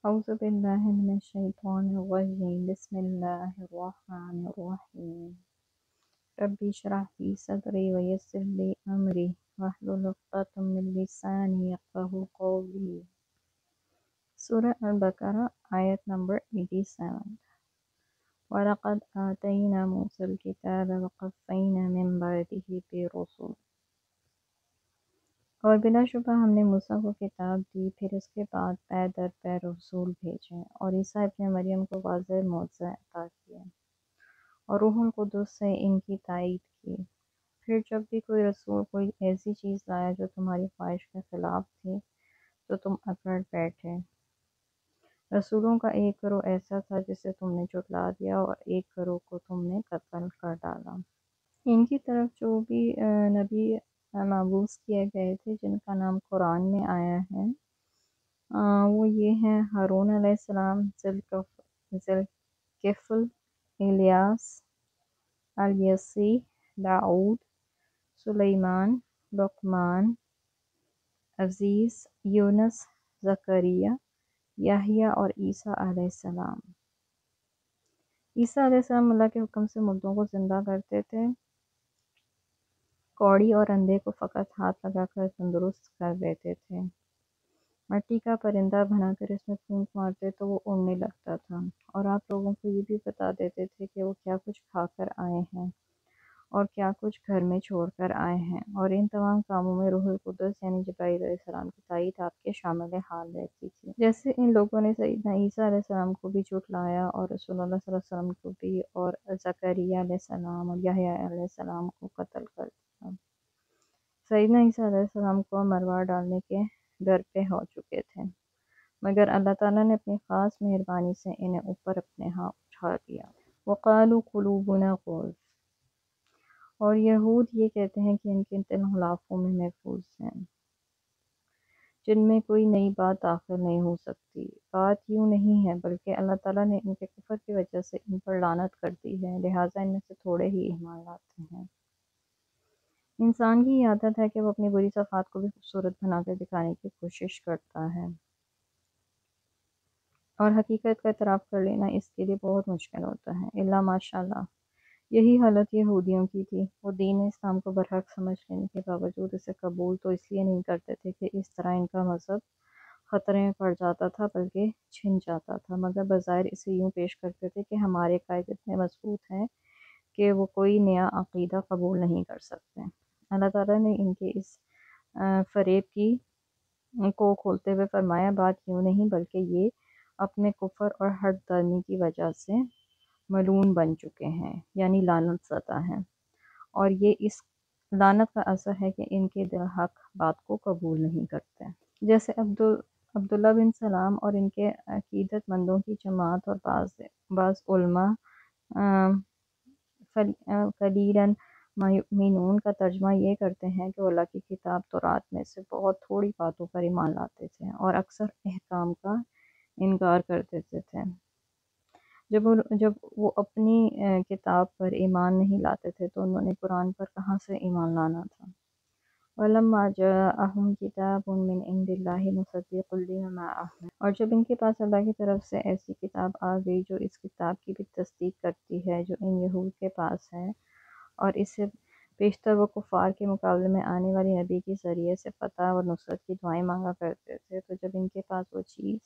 أعوذ بالله من الشيطان الرجيم بسم الله الرحمن الرحيم ربي اشرح لي صدري ويسر لي أمري واحلل عقدة من لساني يفقهوا قولي. سورة البقرة آية number 87. وَلَقَدْ آتَيْنَا مُوسَى الْكِتَابَ وَقَفَّيْنَا مِن بَعْدِهِ بِالرُّسُلِ، اور بلا شبہ ہم نے موسیٰ کو کتاب دی، پھر اس کے بعد پے در پے رسول بھیجے، اور عیسیٰ ابن مریم کو واضح معجزہ عطا کیے، اور روح القدس سے ان کی تائید کی۔ پھر جب بھی کوئی رسول کوئی ایسی چیز لایا جو تمہاری خواہش کے خلاف تھی تو تم اکڑ بیٹھے۔ رسولوں کا ایک گروہ ایسا تھا جسے تم نے جھٹلا دیا، اور ایک گروہ کو تم نے قتل کر ڈالا۔ ان کی طرف جو بھی نبی مبعوث کیے گئے تھے جن کا نام قرآن میں آیا ہے، وہ یہ ہیں: ہارون علیہ السلام، ذوالکفل، الیاس، الیسی، داؤد، سلیمان، لقمان، عزیز، یونس، زکریا، یحییٰ اور عیسیٰ علیہ السلام۔ عیسیٰ علیہ السلام اللہ کے حکم سے مردوں کو زندہ کرتے تھے، کوڑی اور اندھے کو فقط ہاتھ لگا کر تندرست کر دیتے تھے، مٹی کا پرندہ بنا کر اس میں پھونک مارتے تو وہ اڑنے لگتا تھا، اور آپ لوگوں کو یہ بھی بتا دیتے تھے کہ وہ کیا کچھ کھا کر آئے ہیں اور کیا کچھ گھر میں چھوڑ کر آئے ہیں، اور ان تمام کاموں میں روح القدس یعنی جبرائیل علیہ السلام کی تائید آپ کے شامل حال رہتی تھی۔ جیسے ان لوگوں نے سیدنا عیسیٰ علیہ السلام کو بھی جھٹلایا، اور رسول اللہ صلی اللہ علیہ وسلم کو بھی، اور زکریا علیہ السلام اور یحییٰ علیہ السلام کو قتل کر دیا۔ سیدنا عیسیٰ علیہ السلام کو مروا ڈالنے کے در پہ ہو چکے تھے، مگر اللہ تعالیٰ نے اپنی خاص مہربانی سے انہیں اوپر اپنے ہاں اٹھا دیا۔ وَقَالُوا قُلُوبُنَا غُلْفٌ، اور یہود یہ کہتے ہیں کہ ان کے دل غلافوں میں محفوظ ہیں، جن میں کوئی نئی بات داخل نہیں ہو سکتی۔ بات یوں نہیں ہے، بلکہ اللہ تعالیٰ نے ان کے کفر کی وجہ سے ان پر لعنت کر دی ہے، لہٰذا ان میں سے تھوڑے ہی ایمان لاتے ہیں۔ انسان کی یہ عادت ہے کہ وہ اپنی بری صفات کو بھی خوبصورت بنا کر دکھانے کی کوشش کرتا ہے، اور حقیقت کا اعتراف کر لینا اس کے لیے بہت مشکل ہوتا ہے، الا ماشاء اللہ۔ یہی حالت یہودیوں کی تھی، وہ دین اسلام کو برحق سمجھ لینے کے باوجود اسے قبول تو اس لیے نہیں کرتے تھے کہ اس طرح ان کا مذہب خطرے میں پڑ جاتا تھا بلکہ چھن جاتا تھا، مگر بظاہر اسے یوں پیش کرتے تھے کہ ہمارے قائد اتنے مضبوط ہیں کہ وہ کوئی نیا عقیدہ قبول نہیں کر سکتے۔ اللہ تعالیٰ نے ان کے اس فریب کو کھولتے ہوئے فرمایا، بات یوں نہیں بلکہ یہ اپنے کفر اور ہٹ درمی کی وجہ سے ملعون بن چکے ہیں، یعنی لعنت زدہ ہیں، اور یہ اس لعنت کا اثر ہے کہ ان کے دل حق بات کو قبول نہیں کرتے۔ جیسے عبداللہ بن سلام اور ان کے عقیدت مندوں کی جماعت، اور بعض علماء قلیلاً ما یؤمنون کا ترجمہ یہ کرتے ہیں کہ وہ اللہ کی کتاب تورات میں سے بہت تھوڑی باتوں پر ایمان لاتے تھے اور اکثر احکام کا انکار کر دیتے تھے۔ جب وہ اپنی کتاب پر ایمان نہیں لاتے تھے تو انہوں نے قرآن پر کہاں سے ایمان لانا تھا؟ وَلَمَّا جَاءَهُمْ كِتَابٌ مِّنْ عِندِ اللَّهِ مُصَدِّقٌ لِّمَا مَعَهُمْ، اور جب ان کے پاس اللہ کی طرف سے ایسی کتاب آ گئی جو اس کتاب کی بھی تصدیق کرتی ہے جو ان یہود کے پاس ہے، اور اس سے بیشتر وہ کفار کے مقابلے میں آنے والی نبی کے ذریعے سے فتح اور نصرت کی دعائیں مانگا کرتے تھے، تو جب ان کے پاس وہ چیز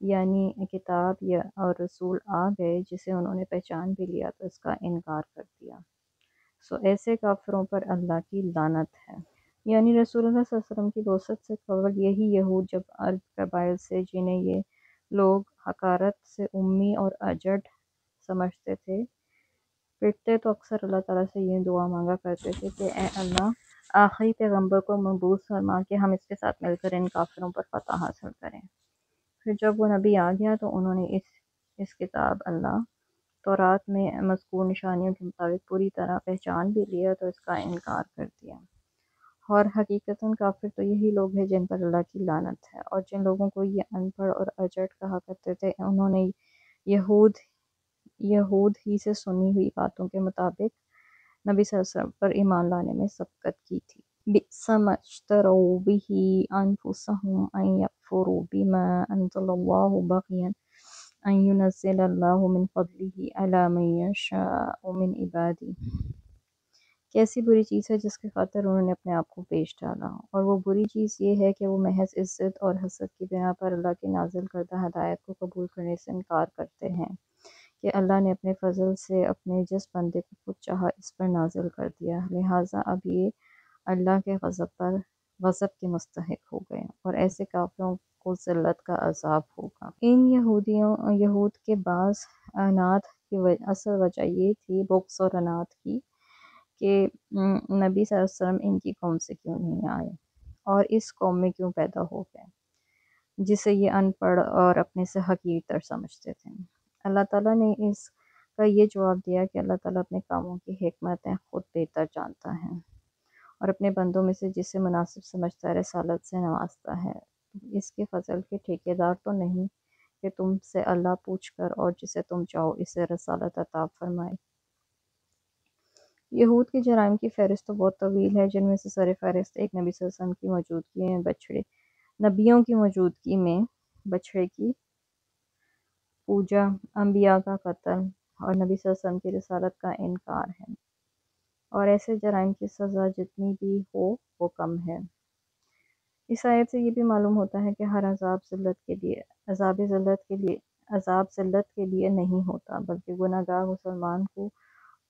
یعنی کتاب اور رسول آ گئے جسے انہوں نے پہچان بھی لیا تو اس کا انکار کر دیا۔ سو ایسے کافروں پر اللہ کی لعنت ہے۔ یعنی رسول اللہ صلی اللہ علیہ وسلم کی بعثت سے قبل یہی یہود جب عرب قبائل سے جنہیں یہ لوگ حقارت سے امی اور اجڑ سمجھتے تھے پٹتے تو اکثر اللہ تعالیٰ سے یہ دعا مانگا کرتے تھے کہ اے اللہ آخری پیغمبر کو مبعوث فرما کہ ہم اس کے ساتھ مل کر ان کافروں پر فتح حاصل کریں۔ پھر جب وہ نبی آ گیا تو انہوں نے اس کتاب اللہ تورات میں مذکور نشانیوں کے مطابق پوری طرح پہچان بھی لیا تو اس کا انکار کر دیا، اور حقیقتاً کافر تو یہی لوگ ہیں جن پر اللہ کی لعنت ہے۔ اور جن لوگوں کو یہ ان پڑھ اور اجڑ کہا کرتے تھے انہوں نے یہود ہی سے سنی ہوئی باتوں کے مطابق نبی صلی اللہ علیہ وسلم پر ایمان لانے میں سبقت کی تھی۔ بئس ما اشتروا به أنفسهم أن يكفروا بما أنزل الله بغيا أن ينزل الله من فضله على من يشاء من عباده۔ کیسی بری چیز ہے جس کی خاطر انہوں نے اپنے آپ کو پیش ڈالا، اور وہ بری چیز یہ ہے کہ وہ محض عزت اور حسد کی بنا پر اللہ کی نازل کردہ ہدایت کو قبول کرنے سے انکار کرتے ہیں کہ اللہ نے اپنے فضل سے اپنے جس بندے کو خود چاہا اس پر نازل کر دیا، لہٰذا اب یہ اللہ کے غضب کے مستحق ہو گئے، اور ایسے کافروں کو ذلت کا عذاب ہوگا۔ ان یہود کے بعض عناد کی اصل وجہ یہ تھی، بغض اور عناد کی، کہ نبی صلی اللہ علیہ وسلم ان کی قوم سے کیوں نہیں آئے اور اس قوم میں کیوں پیدا ہو گئے جسے یہ ان پڑھ اور اپنے سے حقیر تر سمجھتے تھے۔ اللہ تعالیٰ نے اس کا یہ جواب دیا کہ اللہ تعالیٰ اپنے کاموں کی حکمتیں خود بہتر جانتا ہے اور اپنے بندوں میں سے جسے مناسب سمجھتا ہے رسالت سے نوازتا ہے۔ اس کے فضل کے ٹھیکیدار تو نہیں کہ تم سے اللہ پوچھ کر اور جسے تم چاہو اسے رسالت عطا فرمائے۔ یہود کے جرائم کی فہرست تو بہت طویل ہے، جن میں سے سر فہرست ایک نبی صلی اللہ علیہ وسلم کی موجودگی میں نبیوں کی موجودگی میں بچھڑے کی پوجا، انبیاء کا قتل اور نبی صلی اللہ علیہ وسلم کی رسالت کا انکار ہے، اور ایسے جرائم کی سزا جتنی بھی ہو وہ کم ہے۔ اس آیت سے یہ بھی معلوم ہوتا ہے کہ ہر عذاب ذلت کے لیے نہیں ہوتا، بلکہ گناہ گار مسلمان کو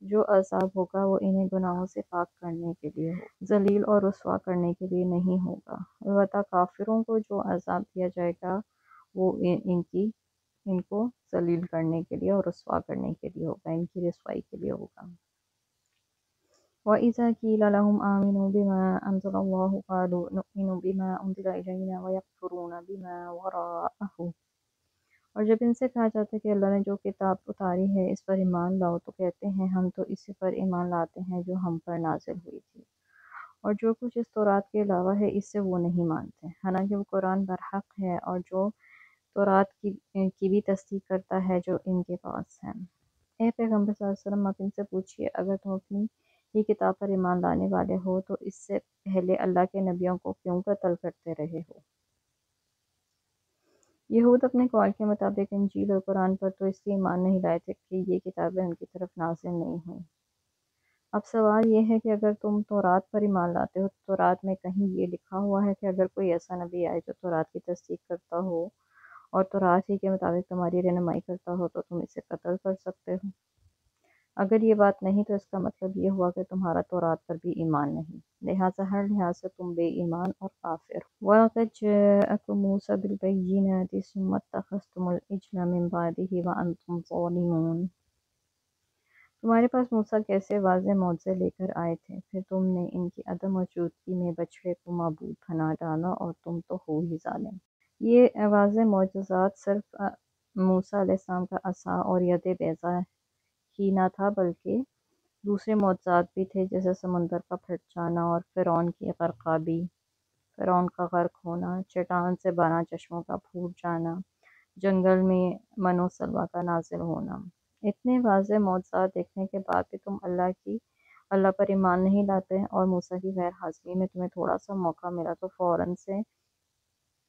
جو عذاب ہوگا وہ انہیں گناہوں سے پاک کرنے کے لیے ہو، ذلیل اور رسوا کرنے کے لیے نہیں ہوگا۔ البتہ کافروں کو جو عذاب دیا جائے گا وہ ان کو ذلیل کرنے کے لیے اور رسوا کرنے کے لیے ہوگا، ان کی رسوائی کے لیے ہوگا۔ وَإِذَا قِيلَ لَهُمْ آمِنُوا بِمَا أَنزَلَ اللَّهُ قَالُوا نُؤْمِنُ بِمَا أُنزِلَ إِلَيْنَا وَيَكْفُرُونَ بِمَا وَرَاءَهُ۔ اور جب ان سے کہا جاتا ہے کہ اللہ نے جو کتاب اتاری ہے اس پر ایمان لاؤ تو کہتے ہیں ہم تو اسی پر ایمان لاتے ہیں جو ہم پر نازل ہوئی تھی، اور جو کچھ اس تورات کے علاوہ ہے اس سے وہ نہیں مانتے، حالانکہ وہ قرآن برحق ہے اور جو تورات کی بھی تصدیق کرتا ہے جو ان کے پاس ہے۔ اے پیغمبر صلی اللہ علیہ وسلم، آپ ان سے پوچھئے اگر تم اپنی ہی کتاب پر ایمان لانے والے ہو تو اس سے پہلے اللہ کے نبیوں کو کیوں قتل کرتے رہے ہو؟ یہود اپنے قول کے مطابق انجیل اور قرآن پر تو اس لیے ایمان نہیں لائے تھے کہ یہ کتابیں ان کی طرف نازل نہیں ہوئیں۔ اب سوال یہ ہے کہ اگر تم تورات پر ایمان لاتے ہو تو تورات میں کہیں یہ لکھا ہوا ہے کہ اگر کوئی ایسا نبی آئے جو تورات کی تصدیق کرتا ہو اور تورات ہی کے مطابق تمہاری رہنمائی کرتا ہو تو تم اسے قتل کر سکتے ہو؟ اگر یہ بات نہیں تو اس کا مطلب یہ ہوا کہ تمہارا تورات پر بھی ایمان نہیں، لہٰذا ہر لحاظ سے تم بے ایمان اور کافر ہو۔ وَلَقَدْ جَاءَكُم مُوسَىٰ بِالْبَيِّنَاتِ ثُمَّ اتَّخَذْتُمُ الْعِجْلَ مِن بَعْدِهِ وَأَنْتُمْ ظَالِمُونَ۔ تمہارے پاس موسیٰ کیسے واضح معجزے لے کر آئے تھے، پھر تم نے ان کی عدم موجودگی میں بچڑے کو معبود بنا ڈالا اور تم تو ہو ہی ظالم۔ یہ واضح معجزات صرف موسیٰ علیہ السلام کا عصا اور ید بیضاء ہی نہ تھا بلکہ دوسرے معجزات بھی تھے، جیسے سمندر کا پھٹ جانا اور فرعون کا غرق ہونا، چٹان سے 12 چشموں کا پھوٹ جانا، جنگل میں من و سلویٰ کا نازل ہونا۔ اتنے واضح معجزات دیکھنے کے بعد بھی تم اللہ پر ایمان نہیں لاتے، اور موسیٰ کی غیر حاضری میں تمہیں تھوڑا سا موقع ملا تو فوراً سے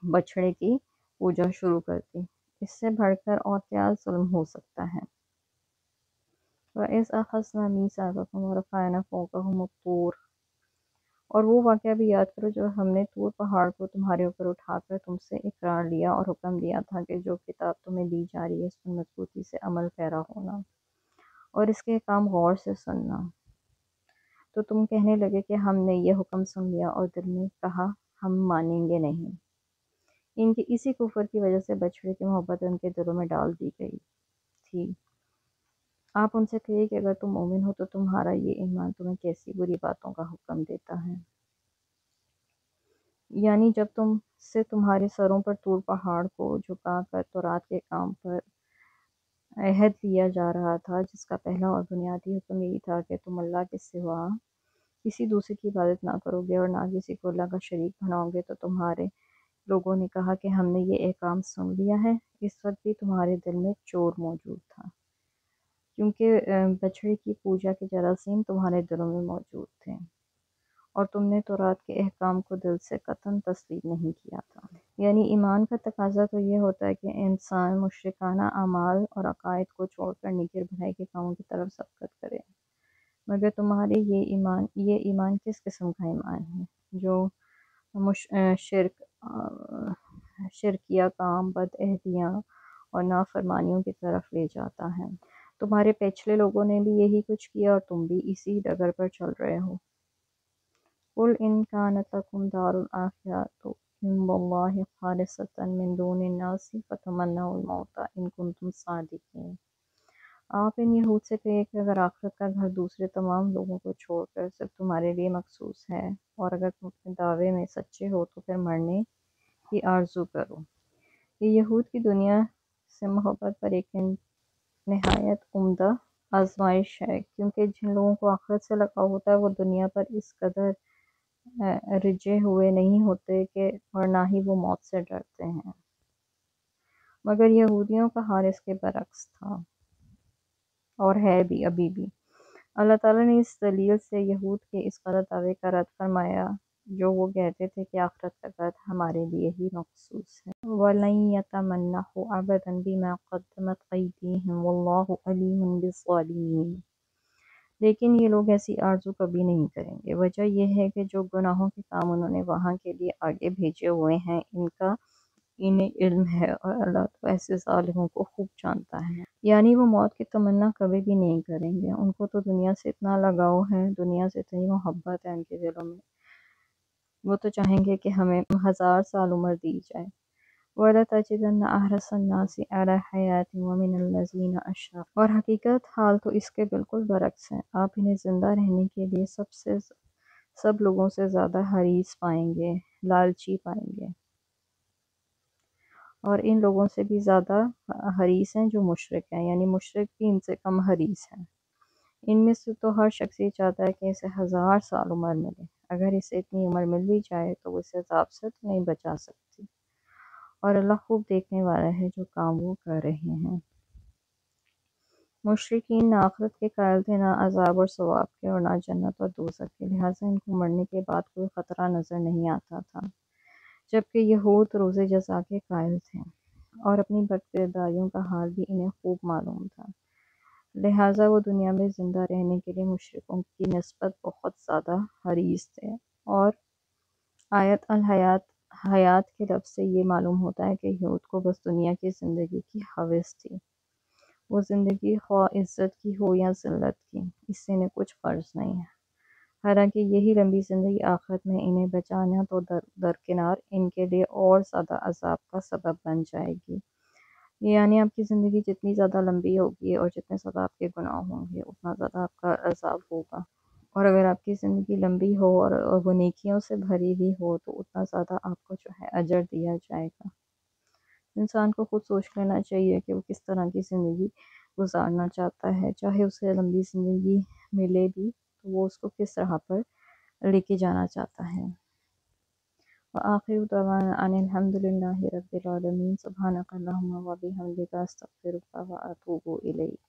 بچھڑے کی پوجا شروع کر دی۔ اس سے بڑھ کر اور کیا ظلم ہو سکتا ہے؟ وَإِذْ أَخَذْنَا مِيثَاقَكُمْ وَرَفَعْنَا فَوْقَكُمُ الطُّورَ۔ اور وہ واقعہ بھی یاد کرو جب ہم نے طور پہاڑ کو تمہارے اوپر اٹھا کر تم سے اقرار لیا اور حکم دیا تھا کہ جو کتاب تمہیں دی جا رہی ہے اس پر مضبوطی سے عمل پیرا ہونا اور اس کے کام غور سے سننا۔ تو تم کہنے لگے کہ ہم نے یہ حکم سن لیا اور دل میں کہا ہم مانیں گے نہیں۔ ان کی اسی کفر کی وجہ سے بچڑے کی محبت ان کے دلوں میں ڈال دی گئی تھی۔ آپ ان سے کہیے کہ اگر تم مومن ہو تو تمہارا یہ ایمان تمہیں کیسی بری باتوں کا حکم دیتا ہے؟ یعنی جب تم سے تمہارے سروں پر طور پہاڑ کو جھکا کر تورات کے کام پر عہد لیا جا رہا تھا، جس کا پہلا اور بنیادی حکم یہی تھا کہ تم اللہ کے سوا کسی دوسرے کی عبادت نہ کرو گے اور نہ کسی کو اللہ کا شریک بناؤ گے، تو تمہارے لوگوں نے کہا کہ ہم نے یہ احکام سن لیا ہے۔ اس وقت بھی تمہارے دل میں چور موجود تھا، کیونکہ بچڑے کی پوجا کے جراثیم تمہارے دلوں میں موجود تھے، اور تم نے تورات کے احکام کو دل سے قطعاً تسلیم نہیں کیا تھا۔ یعنی ایمان کا تقاضا تو یہ ہوتا ہے کہ انسان مشرکانہ اعمال اور عقائد کو چھوڑ کر نیکی بھلائی کے کاموں کی طرف سبقت کرے، مگر تمہارے یہ ایمان کس قسم کا ایمان ہے جو شرکیہ کام، بد عہدیاں اور نافرمانیوں کی طرف لے جاتا ہے۔ تمہارے پچھلے لوگوں نے بھی یہی کچھ کیا اور تم بھی اسی ڈگر پر چل رہے ہو۔ قُلْ إِنْ كَانَتْ لَكُمْ دَارُ الْآخِرَةِ عِنْدَ اللَّهِ خَالِصَةً مِنْ دُونِ النَّاسِ فَتَمَنَّوُا الْمَوْتَ إِنْ كُنْتُمْ صَادِقِينَ۔ آپ ان یہود سے کہیے کہ اگر آخرت کا گھر دوسرے تمام لوگوں کو چھوڑ کر صرف تمہارے لیے مخصوص ہے اور اگر تم اپنے دعوے میں سچے ہو تو پھر مرنے کی آرزو کرو۔ یہ یہود کی دنیا سے محبت پر ایک نہایت عمدہ آزمائش ہے، کیونکہ جن لوگوں کو آخرت سے لگاؤ ہوتا ہے وہ دنیا پر اس قدر رجے ہوئے نہیں ہوتے کہ اور نہ ہی وہ موت سے ڈرتے ہیں، مگر یہودیوں کا حال اس کے برعکس تھا اور ہے بھی ابھی بھی۔ اللہ تعالیٰ نے اس دلیل سے یہود کے اس غلط دعوے کا رد فرمایا جو وہ کہتے تھے کہ آخرت کا گھر ہمارے لیے ہی مخصوص ہے۔ وَلَن يَتَمَنَّهُ أَبَدًا بِمَا قَدَّمَتْ أَيْدِيهِمْ وَاللَّهُ عَلِيمٌ بِالظَّالِمِينَ۔ لیکن یہ لوگ ایسی آرزو کبھی نہیں کریں گے۔ وجہ یہ ہے کہ جو گناہوں کے کام انہوں نے وہاں کے لیے آگے بھیجے ہوئے ہیں ان کا انہیں علم ہے، اور اللہ تو ایسے ظالموں کو خوب جانتا ہے۔ یعنی وہ موت کی تمنا کبھی بھی نہیں کریں گے۔ ان کو تو دنیا سے اتنا لگاؤ ہے، دنیا سے اتنی محبت ہے ان کے دلوں میں، وہ تو چاہیں گے کہ ہمیں 1000 سال عمر دی جائے۔ وَلَتَجِدَنَّ أَحْرَصَ النَّاسِ عَلَىٰ حَيَاةٍ وَمِنَ الَّذِينَ أَشْرَكُوا۔ اور حقیقت حال تو اس کے بالکل برعکس ہے، آپ انہیں زندہ رہنے کے لیے سب لوگوں سے زیادہ حریص پائیں گے، لالچی پائیں گے، اور ان لوگوں سے بھی زیادہ حریص ہیں جو مشرک ہیں، یعنی مشرک بھی ان سے کم حریص ہیں۔ ان میں سے تو ہر شخص یہ چاہتا ہے کہ اسے 1000 سال عمر ملے، اگر اسے اتنی عمر مل بھی جائے تو وہ اس عذاب سے تو نہیں بچا سکتی، اور اللہ خوب دیکھنے والا ہے جو کام وہ کر رہے ہیں۔ مشرکین نہ آخرت کے قائل تھے، نہ عذاب اور ثواب کے، اور نہ جنت اور دوزخ کے، لہٰذا ان کو مرنے کے بعد کوئی خطرہ نظر نہیں آتا تھا، جبکہ یہود روز جزا کے قائل تھے اور اپنی بد کرداریوں کا حال بھی انہیں خوب معلوم تھا، لہٰذا وہ دنیا میں زندہ رہنے کے لیے مشرکوں کی نسبت بہت زیادہ حریص تھے۔ اور آیت حیات کے لفظ سے یہ معلوم ہوتا ہے کہ یہود کو بس دنیا کی زندگی کی ہوس تھی، وہ زندگی خواہ عزت کی ہو یا ذلت کی، اس سے انہیں کچھ فرض نہیں ہے، حالانکہ یہی لمبی زندگی آخرت میں انہیں بچانا تو درکنار ان کے لیے اور زیادہ عذاب کا سبب بن جائے گی۔ یعنی آپ کی زندگی جتنی زیادہ لمبی ہوگی اور جتنے زیادہ آپ کے گناہ ہوں گے اتنا زیادہ آپ کا عذاب ہوگا، اور اگر آپ کی زندگی لمبی ہو اور وہ نیکیوں سے بھری ہوئی ہو تو اتنا زیادہ آپ کو جو ہے اجر دیا جائے گا۔ انسان کو خود سوچ لینا چاہیے کہ وہ کس طرح کی زندگی گزارنا چاہتا ہے، چاہے اسے لمبی زندگی ملے بھی تو وہ اس کو کس طرح پر لے کے جانا چاہتا ہے۔ وآخر دعوانا ان الحمد للہ رب العالمین۔ سبحانک اللہم و بحمدک، استغفرک و اتوب الیک۔